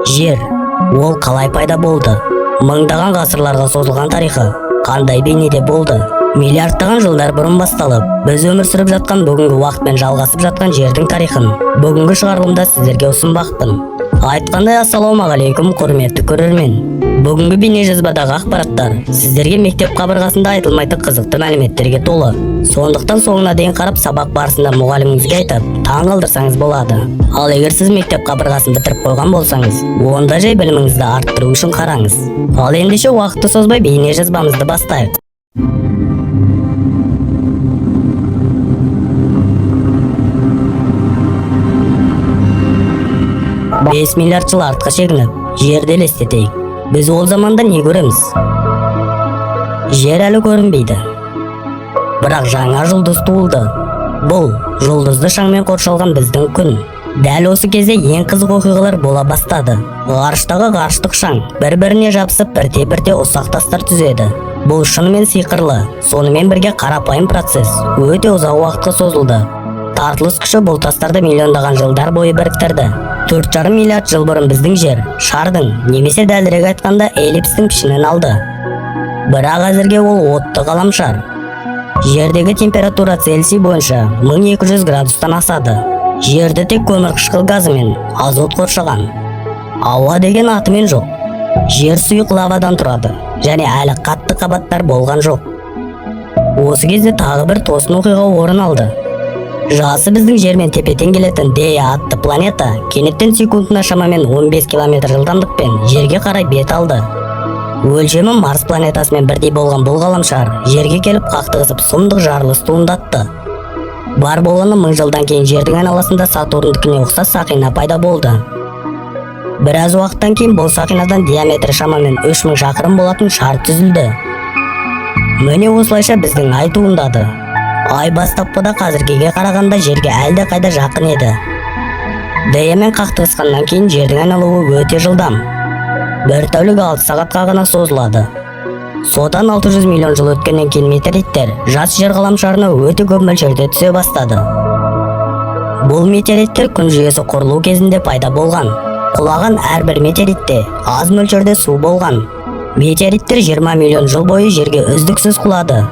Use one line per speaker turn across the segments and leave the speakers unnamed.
Жер, ол қалай пайда болды? Мыңдаған ғасырларға созылған тарихы қандай бейнеде болды? Миллиардтаған жылдар бұрын басталып, біз өмір сүріп жатқан бүгінгі уақытпен жалғасып жатқан жердің тарихын бүгінгі шығарылымда сіздерге ұсынбақпын. Айтқандай, ассалаумағалейкум құрметті көрермен. Бүгінгі бейнежазбадағы ақпараттар сіздерге мектеп қабырғасында айтылмайтын қызықты мәліметтерге толы. Сондықтан соңына дейін қарап, сабақ барысында мұғаліміңізге айтып, таң қалдырсаңыз болады. Ал егер сіз мектеп қабырғасын бітіріп қойған болсаңыз, онда жай біліміңізді арттыру үшін қараңыз. Ал ендеше уақытты созбай бейнежазбамызды бастайық. 5 миллиард жыл артқа шегініп, жерді елестетейік. Біз ол заманда не көреміз? Жер әлі көрінбейді. Бірақ жаңа жұлдыз туылды. Бұл жұлдызды шаңмен қоршалған біздің күн. Дәл осы кезде ең қызық оқиғалар бола бастады. Ғарыштағы ғарыштық шаң бір-біріне жабысып, бірте-бірте ұсақ тастар түзеді. Бұл шынымен сиқырлы, сонымен бірге қарапайым процесс өте ұзақ уақытқа созылды. Тартылыс күші бұл тастарды миллиондаған жылдар бойы біріктірді. 4,5 миллиард жыл бұрын біздің жер шардың, немесе дәлірек айтқанда эллипстің пішінін алды. Бірақ әзірге ол отты ғаламшар. Жердегі температура Цельсий бойынша 1200 градустан асады. Жерді тек көмірқышқыл газы мен азот қоршаған. Ауа деген атымен жоқ. Жер сұйық лавадан тұрады, және әлі қатты қабаттар болған жоқ. Осы кезде тағы бір тосын оқиға орын алды. Жасы біздің жермен тепе-тең келетін Дея атты планета кенеттен секундына шамамен 15 км жылдамдықпен жерге қарай бет алды. Өлшемі Марс планетасымен бірдей болған бұл ғаламшар жерге келіп қақтығысып сұмдық жарылыс туындатты. Бар болғаны 1000 жылдан кейін жердің айналасында Сатурндікіне ұқсас сақина пайда болды. Біраз уақыттан кейін бұл сақинадан диаметрі шамамен 3000 шақырым болатын шар түзілді. Міне осылайша біздің ай туындады. Ай бастапқыда қазіргіге қарағанда жерге әлде қайда жақын еді. Деямен қақтығысқаннан кейін жердің айналуы өте жылдам. Бір тәулік 6 сағатқа ғана созылады. Содан 600 миллион жыл өткеннен кейін метеориттер жас жер ғаламшарына өте көп мөлшерде түсе бастады. Бұл метеориттер күн жүйесі құрылу кезінде пайда болған. Құлаған әрбір метеоритте аз мөлшерде су болған. Метеориттер 20 миллион жыл бойы жерге үздіксіз құлады.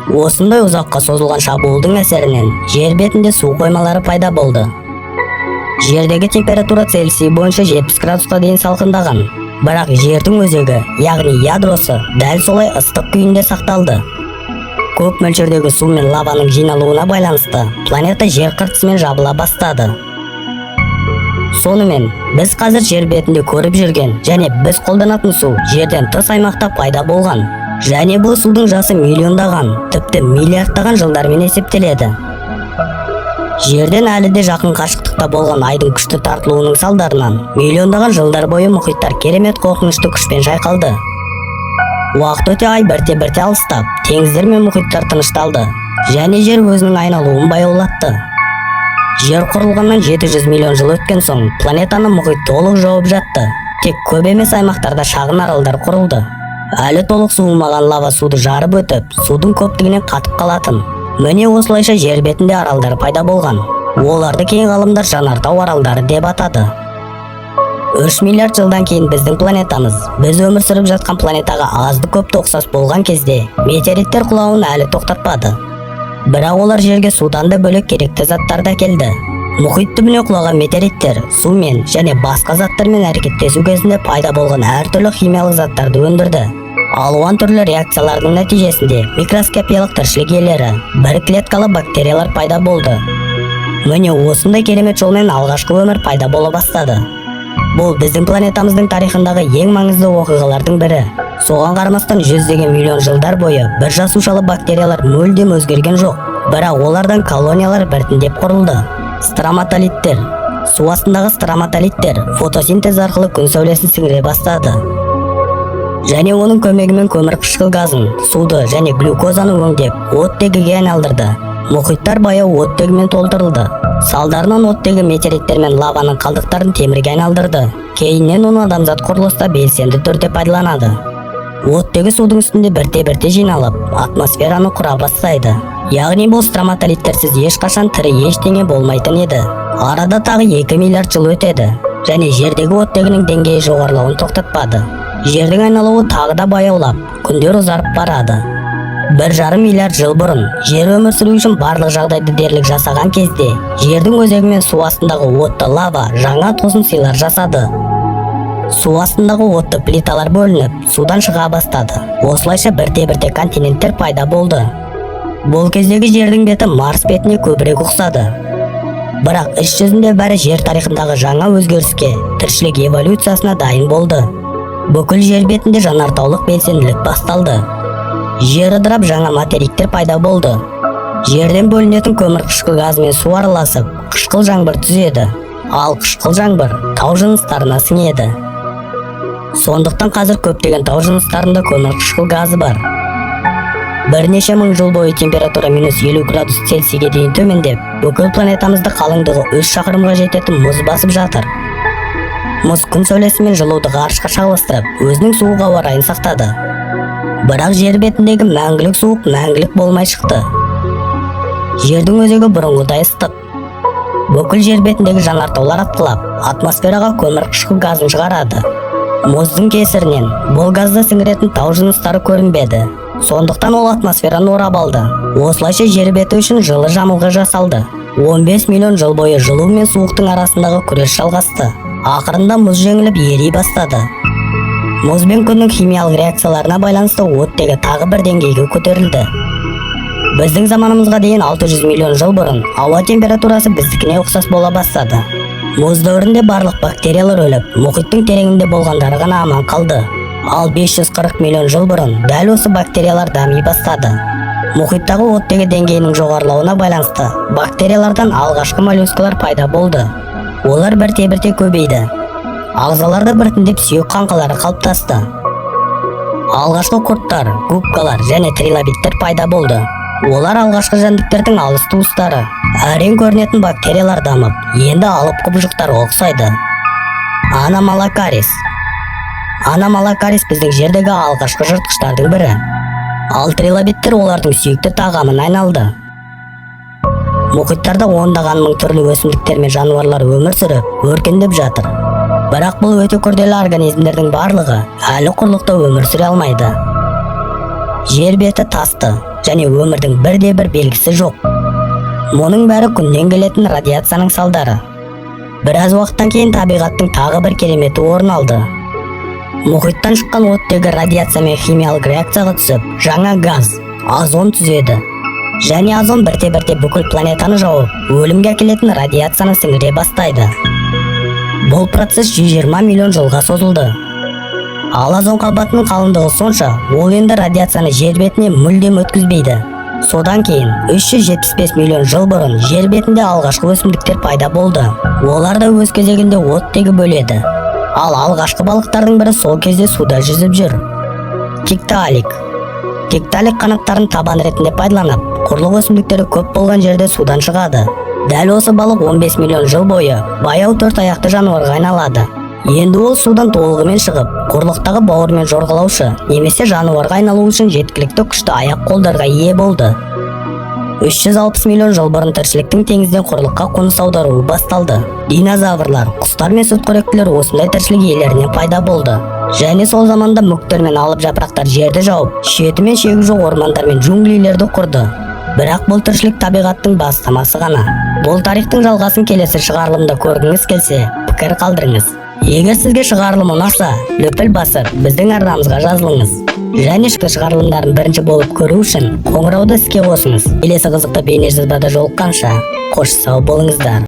Осындай ұзаққа созылған шабуылдың әсерінен жер бетінде су қоймалары пайда болды. Жердегі температура Цельсий бойынша 70 градусқа дейін салқындаған. Бірақ жердің өзегі, яғни ядросы, дәл солай ыстық күйінде сақталды. Көп мөлшердегі су мен лаваның жиналуына байланысты планета жер қыртысымен жабыла бастады. Сонымен, біз қазір жер бетінде көріп жүрген және біз қолданатын су жерден тыс аймақта пайда болған. Және бұл судың жасы миллиондаған, тіпті миллиардтаған жылдармен есептеледі. Жерден әлі де жақын қашықтықта болған айдың күшті тартылуының салдарынан миллиондаған жылдар бойы мұхиттар керемет қорқынышты күшпен шайқалды. Уақыт өте ай бірте-бірте алыстап, теңіздер мен мұхиттар тынышталды, және жер өзінің айналуын баяулатты. Жер құрылғаннан 700 миллион жыл өткен соң планетаны мұхит толық жауып жатты. Тек көп емес аймақтарда шағын аралдар құрылды. Әлі толық суылмаған лава суды жарып өтіп, судың көптігінен қатып қалатын. Міне осылайша жер бетінде аралдар пайда болған. Оларды кейін ғалымдар жанартау аралдары деп атады. 3 миллиард жылдан кейін біздің планетамыз, біз өмір сүріп жатқан планетаға азды көпті ұқсас болған кезде, метеориттер құлауын әлі тоқтатпады. Бірақ олар жерге судан да бөлек керекті заттарды әкелді. Мұхит түбіне құлаған метеориттер сумен және басқа заттармен әрекеттесу кезінде пайда болған әртүрлі химиялық заттарды өндірді. Алуан түрлі реакциялардың нәтижесінде микроскопиялық тіршілік иелері, бір клеткалы бактериялар пайда болды. Міне осындай керемет жолмен алғашқы өмір пайда бола бастады. Бұл біздің планетамыздың тарихындағы ең маңызды оқиғалардың бірі. Соған қарамастан жүздеген миллион жылдар бойы бір жасушалы бактериялар мүлдем өзгерген жоқ. Бірақ олардан колониялар біртіндеп құрылды. Строматолиттер. Су астындағы строматолиттер фотосинтез арқылы күн сәулесін сіңіре бастады. Және оның көмегімен көмірқышқыл газын, суды және глюкозаны өңдеп, оттегіге айналдырды. Мұхиттар баяу оттегімен толтырылды. Салдарынан оттегі метеориттер мен лаваның қалдықтарын темірге айналдырды. Кейіннен оны адамзат құрылыста белсенді түрде пайдаланады. Оттегі судың үстінде бірте-бірте жиналып, атмосфераны құра бастайды. Яғни бұл строматолиттерсіз ешқашан тірі ештеңе болмайтын еді. Арада тағы 2 миллиард жыл өтеді, және жердегі оттегінің деңгейі жоғарылауын тоқтатпады. Жердің айналуы тағы да баяулап, күндер ұзарып барады. 1,5 миллиард жыл бұрын жер өмір сүру үшін барлық жағдайды дерлік жасаған кезде, жердің өзегі мен су астындағы отты лава жаңа тосын сыйлар жасады. Су астындағы отты плиталар бөлініп, судан шыға бастады. Осылайша бірте-бірте континенттер пайда болды. Бұл кездегі жердің беті Марс бетіне көбірек ұқсады. Бірақ іс жүзінде бәрі жер тарихындағы жаңа өзгеріске, тіршілік эволюциясына дайын болды. Бүкіл жер бетінде жанартаулық белсенділік басталды. Жер ыдырап, жаңа материктер пайда болды. Жерден бөлінетін көмір қышқыл газ мен су араласып, қышқыл жаңбыр түзеді. Ал қышқыл жаңбыр тау жыныстарына сіңеді. Сондықтан қазір көптеген тау жыныстарында көмір қышқыл газы бар. Бірнеше мың жыл бойы температура -50 градус Цельсийге дейін төмендеп, бүкіл планетамызды қалыңдығы 3 шақырымға жететін мұз басып жатыр. Мұз күн сәулесімен жылуды ғарышқа шағылыстырып, өзінің суық ауа райын сақтады. Бірақ жер бетіндегі мәңгілік суық мәңгілік болмай шықты. Жердің өзегі бұрынғыдай ыстық. Бүкіл жер бетіндегі жанартаулар атқылап, атмосфераға көмір қышқыл газын шығарады. Мұздың кесірінен бұл газды сіңіретін тау жыныстары көрінбеді. Сондықтан ол атмосфераны орап алды. Осылайша жер беті үшін жылы жамылғы жасалды. 15 миллион жыл бойы жылу мен суықтың арасындағы күрес жалғасты. Ақырында мұз жеңіліп ери бастады. Мұз бен күннің химиялық реакцияларына байланысты оттегі тағы бір деңгейге көтерілді. Біздің заманымызға дейін 600 миллион жыл бұрын ауа температурасы біздікіне ұқсас бола бастады. Мұз дәуірінде барлық бактериялар өліп, мұхиттың тереңінде болғандары ғана аман қалды. Ал 540 миллион жыл бұрын дәл осы бактериялар дами бастады. Мұхиттағы оттегі деңгейінің жоғарылауына байланысты бактериялардан алғашқы моллюскалар пайда болды. Олар бірте-бірте көбейді. Ағзаларда біртіндеп сүйек қаңқалары қалыптасты. Алғашқы құрттар, губкалар және трилобиттер пайда болды. Олар алғашқы жәндіктердің алыс туыстары. Әрең көрінетін бактериялар дамып, енді алып құбыжықтарға ұқсайды. Аномалакарис біздің жердегі алғашқы жыртқыштардың бірі. Ал трилобиттер олардың сүйікті тағамына айналды. Мұхиттарда ондаған мың түрлі өсімдіктер мен жануарлар өмір сүріп, өркендеп жатыр. Бірақ бұл өте күрделі организмдердің барлығы әлі құрлықта өмір сүре алмайды. Жер беті тасты және өмірдің бірде-бір белгісі жоқ. Мұның бәрі күннен келетін радиацияның салдары. Біраз уақыттан кейін табиғаттың тағы бір кереметі орын алды. Мұхиттан шыққан оттегі радиация мен химиялық реакцияға түсіп, жаңа газ, озон түзеді. Және озон бірте-бірте бүкіл планетаны жауып, өлімге әкелетін радиацияны сіңіре бастайды. Бұл процесс 120 миллион жылға созылды. Ал озон қабатының қалыңдығы сонша, ол енді радиацияны жер бетіне мүлдем өткізбейді. Содан кейін 375 миллион жыл бұрын жер бетінде алғашқы өсімдіктер пайда болды. Олар да өз кезегінде оттегі бөледі. Ал алғашқы балықтардың бірі сол кезде суда жүзіп жүр. Тикталик қанаттарын табан ретінде пайдаланып, құрлық өсімдіктері көп болған жерде судан шығады. Дәл осы балық 15 миллион жыл бойы баяу 4 аяқты жануарға айналады. Енді ол судан толығымен шығып, құрлықтағы бауырмен жорғалаушы немесе жануарға айналу үшін жеткілікті күшті аяқ қолдарға ие болды. 360 миллион жыл бұрын тіршіліктің теңізден құрлыққа қоныс аударуы басталды. Динозаврлар, құстар мен сүтқоректілер осындай тіршілік иелерінен пайда болды. Және сол заманда мүктер мен алып жапырақтар жерді жауып, шеті мен шегі жоқ ормандар мен джунглилерді құрды. Бірақ бұл тіршілік табиғаттың бастамасы ғана. Бұл тарихтың жалғасын келесі шығарылымда көргіңіз келсе, пікір қалдырыңыз. Егер сізге шығарылым ұнаса, лүпіл басып, біздің арнамызға жазылыңыз. Және шығарылымдарын бірінші болып көру үшін қоңырауды іске қосыңыз. Келесі қызықты бейнежазбада жолыққанша, қош сау болыңыздар.